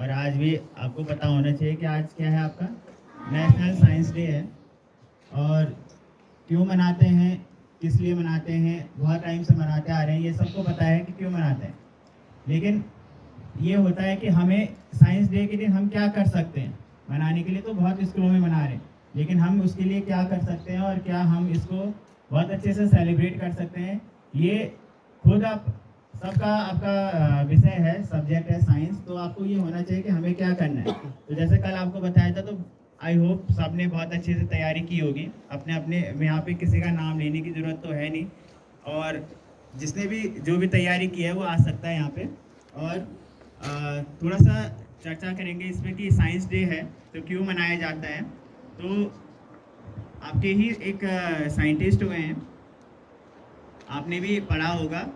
और आज भी आपको पता होना चाहिए कि आज क्या है, आपका नेशनल साइंस डे है। और क्यों मनाते हैं, किस लिए मनाते हैं, बहुत टाइम से मनाते आ रहे हैं, ये सबको पता है कि क्यों मनाते हैं। लेकिन ये होता है कि हमें साइंस डे के दिन हम क्या कर सकते हैं। मनाने के लिए तो बहुत स्कूलों में मना रहे हैं, लेकिन हम उसके लिए क्या कर सकते हैं और क्या हम इसको बहुत अच्छे से सेलिब्रेट कर सकते हैं, ये खुद आप सबका आपका विषय है, सब्जेक्ट है साइंस। तो आपको ये होना चाहिए कि हमें क्या करना है। तो जैसे कल आपको बताया था, तो आई होप सबने बहुत अच्छे से तैयारी की होगी अपने अपने। यहाँ पे किसी का नाम लेने की ज़रूरत तो है नहीं, और जिसने भी जो भी तैयारी की है वो आ सकता है यहाँ पे। और थोड़ा सा चर्चा करेंगे इसमें कि साइंस डे है तो क्यों मनाया जाता है। तो आपके ही एक साइंटिस्ट हुए हैं, आपने भी पढ़ा होगा,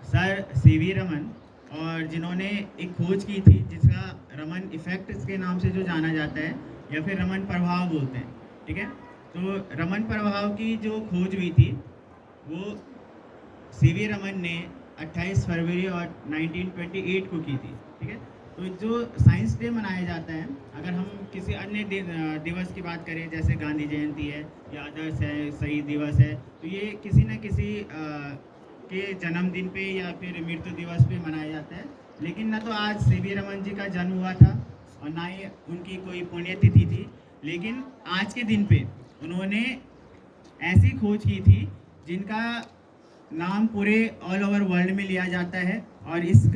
सर सीवी रमन, और जिन्होंने एक खोज की थी जिसका रमन इफेक्ट के नाम से जो जाना जाता है, या फिर रमन प्रभाव बोलते हैं। ठीक है, तो रमन प्रभाव की जो खोज हुई थी वो सीवी रमन ने 28 फरवरी और 1928 को की थी। ठीक है, तो जो साइंस डे मनाया जाता है, अगर हम किसी अन्य दिवस की बात करें जैसे गांधी जयंती है या अदर्स है, शहीद दिवस है, तो ये किसी न किसी के जन्मदिन पे या फिर मृत्यु दिवस पे मनाया जाता है। लेकिन न तो आज सीवी रमन जी का जन्म हुआ था और ना ही उनकी कोई पुण्यतिथि थी, लेकिन आज के दिन पे उन्होंने ऐसी खोज की थी जिनका नाम पूरे ऑल ओवर वर्ल्ड में लिया जाता है, और इस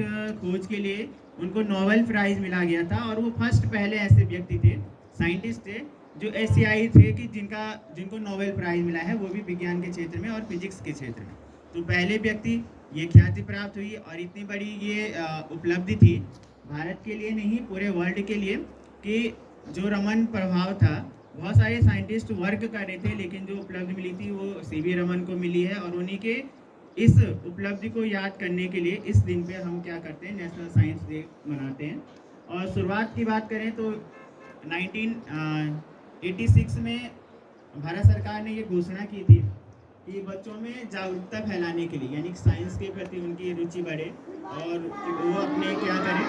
खोज के लिए उनको नोबेल प्राइज मिला गया था। और वो फर्स्ट पहले ऐसे व्यक्ति थे, साइंटिस्ट थे, जो एशियाई थे कि जिनको नोबेल प्राइज मिला है, वो भी विज्ञान के क्षेत्र में और फिजिक्स के क्षेत्र में। तो पहले व्यक्ति ये ख्याति प्राप्त हुई, और इतनी बड़ी ये उपलब्धि थी भारत के लिए नहीं, पूरे वर्ल्ड के लिए, कि जो रमन प्रभाव था, बहुत सारे साइंटिस्ट वर्क कर रहे थे, लेकिन जो उपलब्धि मिली थी वो सीवी रमन को मिली है। और उन्हीं के इस उपलब्धि को याद करने के लिए इस दिन पे हम क्या करते हैं, नेशनल साइंस डे मनाते हैं। और शुरुआत की बात करें तो 1986 में भारत सरकार ने ये घोषणा की थी कि बच्चों में जागरूकता फैलाने के लिए, यानी साइंस के प्रति उनकी रुचि बढ़े और वो अपने क्या करें,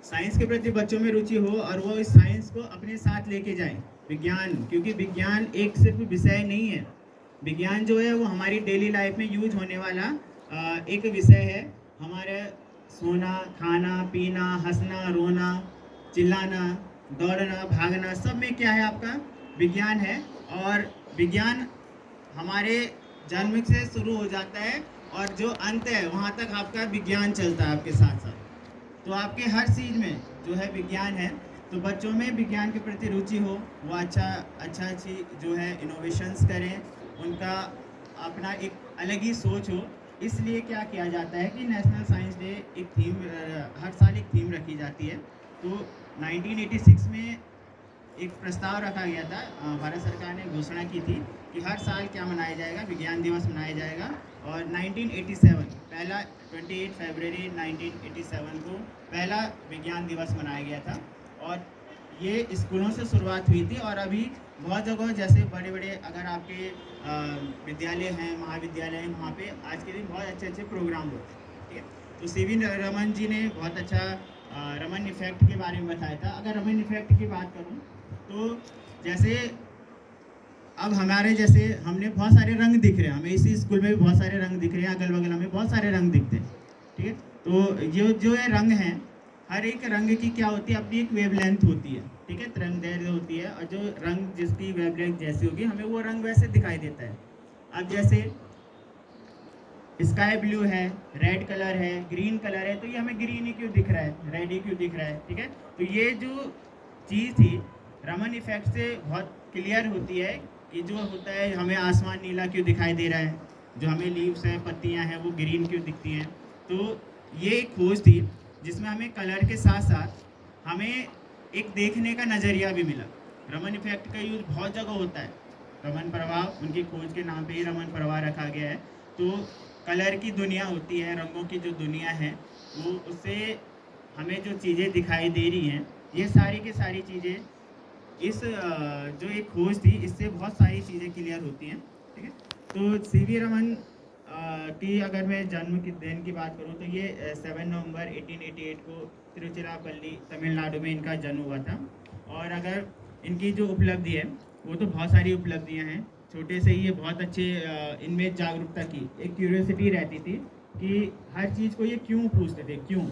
साइंस के प्रति बच्चों में रुचि हो और वो इस साइंस को अपने साथ लेके जाएं। विज्ञान, क्योंकि विज्ञान एक सिर्फ विषय नहीं है, विज्ञान जो है वो हमारी डेली लाइफ में यूज होने वाला एक विषय है। हमारे सोना, खाना, पीना, हंसना, रोना, चिल्लाना, दौड़ना, भागना, सब में क्या है, आपका विज्ञान है। और विज्ञान हमारे जन्म से शुरू हो जाता है और जो अंत है वहाँ तक आपका विज्ञान चलता है आपके साथ साथ। तो आपके हर चीज़ में जो है विज्ञान है। तो बच्चों में विज्ञान के प्रति रुचि हो, वो अच्छी जो है इनोवेशंस करें, उनका अपना एक अलग ही सोच हो। इसलिए क्या किया जाता है कि नेशनल साइंस डे एक थीम, हर साल एक थीम रखी जाती है। तो 1986 में एक प्रस्ताव रखा गया था, भारत सरकार ने घोषणा की थी कि हर साल क्या मनाया जाएगा, विज्ञान दिवस मनाया जाएगा। और 1987 पहला 28 फरवरी 1987 को पहला विज्ञान दिवस मनाया गया था। और ये स्कूलों से शुरुआत हुई थी, और अभी बहुत जगह जैसे बड़े बड़े अगर आपके विद्यालय हैं, महाविद्यालय हैं, वहाँ पे आज के दिन बहुत अच्छे अच्छे प्रोग्राम होते हैं। ठीक है, तो सीवी रमन जी ने बहुत अच्छा रमन इफेक्ट के बारे में बताया था। अगर रमन इफेक्ट की बात करूँ तो जैसे अब हमारे जैसे हमने बहुत सारे रंग दिख रहे हैं, हमें इसी स्कूल में भी बहुत सारे रंग दिख रहे हैं, अगल बगल हमें बहुत सारे रंग दिखते हैं। ठीक है, तो जो ये रंग हैं, हर एक रंग की क्या होती है, अपनी एक वेवलेंथ होती है। ठीक है, तरंगदैर्घ्य होती है, और जो रंग जिसकी वेवलेंथ जैसी होगी हमें वो रंग वैसे दिखाई देता है। अब जैसे स्काई ब्लू है, रेड कलर है, ग्रीन कलर है, तो ये हमें ग्रीन ही क्यों दिख रहा है, रेड ही क्यों दिख रहा है। ठीक है, तो ये जो चीज़ थी रमन इफेक्ट से बहुत क्लियर होती है कि जो होता है, हमें आसमान नीला क्यों दिखाई दे रहा है, जो हमें लीव्स हैं, पत्तियां हैं, वो ग्रीन क्यों दिखती हैं। तो ये एक खोज थी जिसमें हमें कलर के साथ साथ हमें एक देखने का नज़रिया भी मिला। रमन इफेक्ट का यूज बहुत जगह होता है, रमन प्रभाव उनकी खोज के नाम पे ही रमन प्रभाव रखा गया है। तो कलर की दुनिया होती है, रंगों की जो दुनिया है, वो उससे हमें जो चीज़ें दिखाई दे रही हैं, ये सारी की सारी चीज़ें इस जो एक खोज थी, इससे बहुत सारी चीज़ें क्लियर होती हैं। ठीक है, तो सीवी रमन कि अगर मैं जन्म की दिन की बात करूँ तो ये 7 नवंबर 1888 को तिरुचिरापल्ली तमिलनाडु में इनका जन्म हुआ था। और अगर इनकी जो उपलब्धि है वो तो बहुत सारी उपलब्धियां हैं। छोटे से ही ये बहुत अच्छे इनमें जागरूकता की एक क्यूरियोसिटी रहती थी कि हर चीज़ को ये क्यों पूछते थे, क्यों।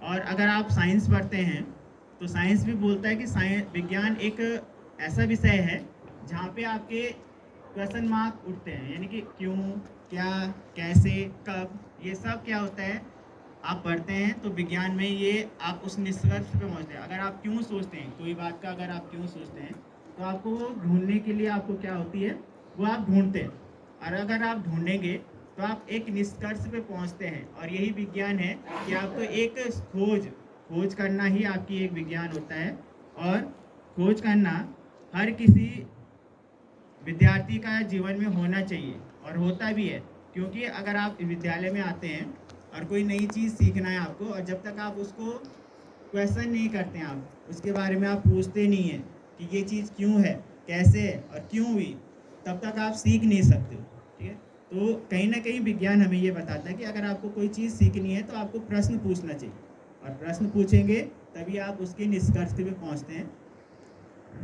और अगर आप साइंस पढ़ते हैं तो साइंस भी बोलता है कि साइंस विज्ञान एक ऐसा विषय है जहाँ पे आपके क्वेश्चन मार्क उठते हैं, यानी कि क्यों, क्या, कैसे, कब, ये सब क्या होता है आप पढ़ते हैं तो विज्ञान में ये आप उस निष्कर्ष पे पहुँचते हैं। अगर आप क्यों सोचते हैं कोई बात का, अगर आप क्यों सोचते हैं तो आपको वो ढूंढने के लिए आपको क्या होती है, वो आप ढूंढते हैं। और अगर आप ढूंढेंगे तो आप एक निष्कर्ष पे पहुंचते हैं। और यही विज्ञान है कि आपको एक खोज करना ही आपकी एक विज्ञान होता है। और खोज करना हर किसी विद्यार्थी का जीवन में होना चाहिए और होता भी है। क्योंकि अगर आप विद्यालय में आते हैं और कोई नई चीज़ सीखना है आपको, और जब तक आप उसको क्वेश्चन नहीं करते हैं, आप उसके बारे में आप पूछते नहीं हैं कि ये चीज़ क्यों है, कैसे है और क्यों हुई, तब तक आप सीख नहीं सकते हो। ठीक है, तो कहीं ना कहीं विज्ञान हमें ये बताता है कि अगर आपको कोई चीज़ सीखनी है तो आपको प्रश्न पूछना चाहिए, और प्रश्न पूछेंगे तभी आप उसके निष्कर्ष पे पहुंचते हैं।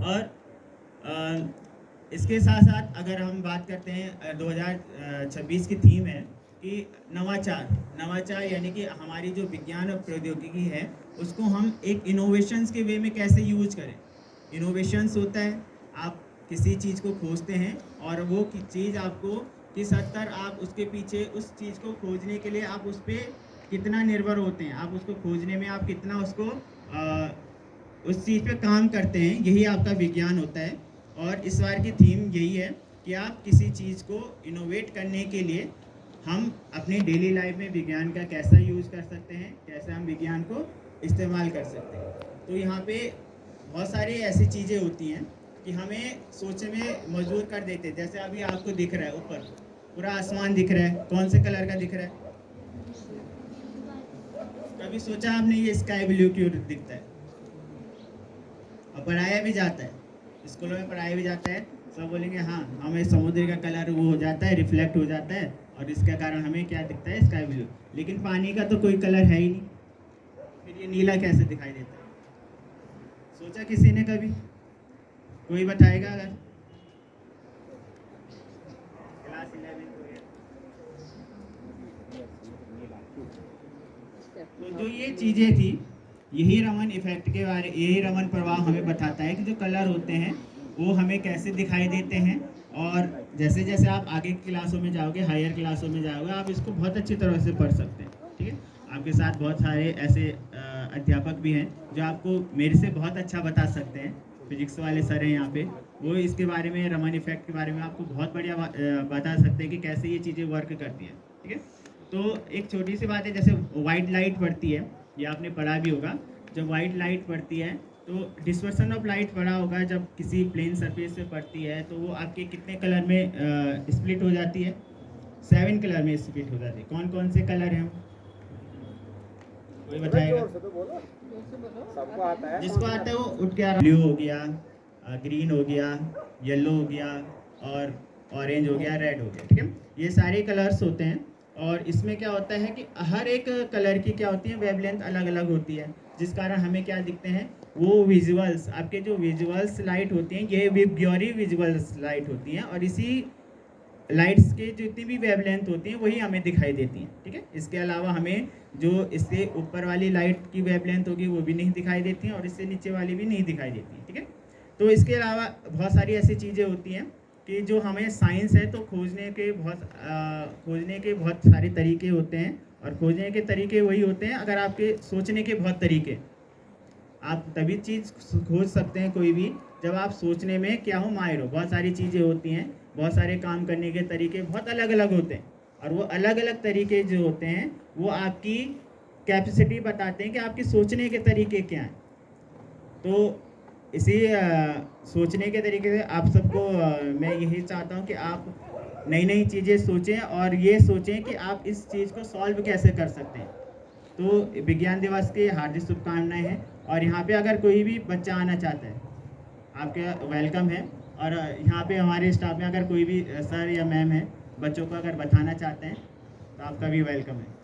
और इसके साथ साथ अगर हम बात करते हैं 2026 की थीम है कि नवाचार, यानी कि हमारी जो विज्ञान और प्रौद्योगिकी है उसको हम एक इनोवेशंस के वे में कैसे यूज करें। इनोवेशंस होता है आप किसी चीज़ को खोजते हैं और वो चीज़ आपको किस हद तक आप उसके पीछे उस चीज़ को खोजने के लिए आप उस पर कितना निर्भर होते हैं, आप उसको खोजने में आप कितना उसको उस चीज़ पे काम करते हैं, यही आपका विज्ञान होता है। और इस बार की थीम यही है कि आप किसी चीज़ को इनोवेट करने के लिए हम अपनी डेली लाइफ में विज्ञान का कैसा यूज़ कर सकते हैं, कैसे हम विज्ञान को इस्तेमाल कर सकते हैं। तो यहाँ पे बहुत सारी ऐसी चीज़ें होती हैं कि हमें सोचने में मजबूर कर देते हैं। जैसे अभी आपको दिख रहा है ऊपर पूरा आसमान दिख रहा है, कौन से कलर का दिख रहा है? कभी सोचा आपने ये स्काई ब्लू क्यों दिखता है? और पढ़ाया भी जाता है, स्कूलों में पढ़ाया भी जाता है। सब बोलेंगे हाँ हमें समुद्र का कलर वो हो जाता है, रिफ्लेक्ट हो जाता है और इसके कारण हमें क्या दिखता है, स्काई ब्लू। लेकिन पानी का तो कोई कलर है ही नहीं, फिर ये नीला कैसे दिखाई देता है? सोचा किसी ने कभी? कोई बताएगा? अगर क्लास 11 हो गया तो जो ये चीज़ें थी, यही रमन इफेक्ट के बारे, यही रमन प्रभाव हमें बताता है कि जो कलर होते हैं वो हमें कैसे दिखाई देते हैं। और जैसे जैसे आप आगे की क्लासों में जाओगे, हायर क्लासों में जाओगे, आप इसको बहुत अच्छी तरह से पढ़ सकते हैं। ठीक है, आपके साथ बहुत सारे ऐसे अध्यापक भी हैं जो आपको मेरे से बहुत अच्छा बता सकते हैं। फिजिक्स वाले सर हैं यहाँ पे, वो इसके बारे में, रमन इफेक्ट के बारे में आपको बहुत बढ़िया बता सकते हैं कि कैसे ये चीज़ें वर्क करती हैं। ठीक है, तो एक छोटी सी बात है, जैसे वाइट लाइट पड़ती है, ये आपने पढ़ा भी होगा। जब वाइट लाइट पड़ती है तो डिस्पर्सन ऑफ लाइट पड़ा होगा, जब किसी प्लेन सरफेस पे पड़ती है तो वो आपके कितने कलर में स्प्लिट हो जाती है? 7 कलर में स्प्लिट हो जाती है। कौन कौन से कलर हैं? कोई बताएगा? सबको आता है, जिसको आता है वो उठ के ब्लू हो गया, ग्रीन हो गया, येलो हो गया और ऑरेंज हो गया, रेड हो गया। ठीक है, ये सारे कलर्स होते हैं। और इसमें क्या होता है कि हर एक कलर की क्या होती है, वेवलेंथ अलग अलग होती है, जिस कारण हमें क्या दिखते हैं, वो विजुअल्स, आपके जो विजुअल्स लाइट होती हैं ये प्योरी विजुअल्स लाइट होती हैं। और इसी लाइट्स के जितनी भी वेवलेंथ होती हैं वही हमें दिखाई देती हैं। ठीक है, इसके अलावा हमें जो इससे ऊपर वाली लाइट की वेवलेंथ होगी वो भी नहीं दिखाई देती हैं और इससे नीचे वाली भी नहीं दिखाई देती हैं। ठीक है, तो इसके अलावा बहुत सारी ऐसी चीज़ें होती हैं कि जो हमें साइंस है तो खोजने के बहुत सारे तरीके होते हैं। और खोजने के तरीके वही होते हैं, अगर आपके सोचने के बहुत तरीके, आप तभी चीज़ खोज सकते हैं कोई भी जब आप सोचने में क्या हो, माहिर हो। बहुत सारी चीज़ें होती हैं, बहुत सारे काम करने के तरीके बहुत अलग अलग होते हैं, और वो अलग अलग तरीके जो होते हैं वो आपकी कैपेसिटी बताते हैं कि आपकी सोचने के तरीके क्या हैं। तो इसी सोचने के तरीके से आप सबको मैं यही चाहता हूँ कि आप नई नई चीज़ें सोचें और ये सोचें कि आप इस चीज़ को सॉल्व कैसे कर सकते हैं। तो विज्ञान दिवस की हार्दिक शुभकामनाएं हैं। और यहाँ पे अगर कोई भी बच्चा आना चाहता है, आपके वेलकम है। और यहाँ पे हमारे स्टाफ में अगर कोई भी सर या मैम है बच्चों को अगर बताना चाहते हैं तो आपका भी वेलकम है।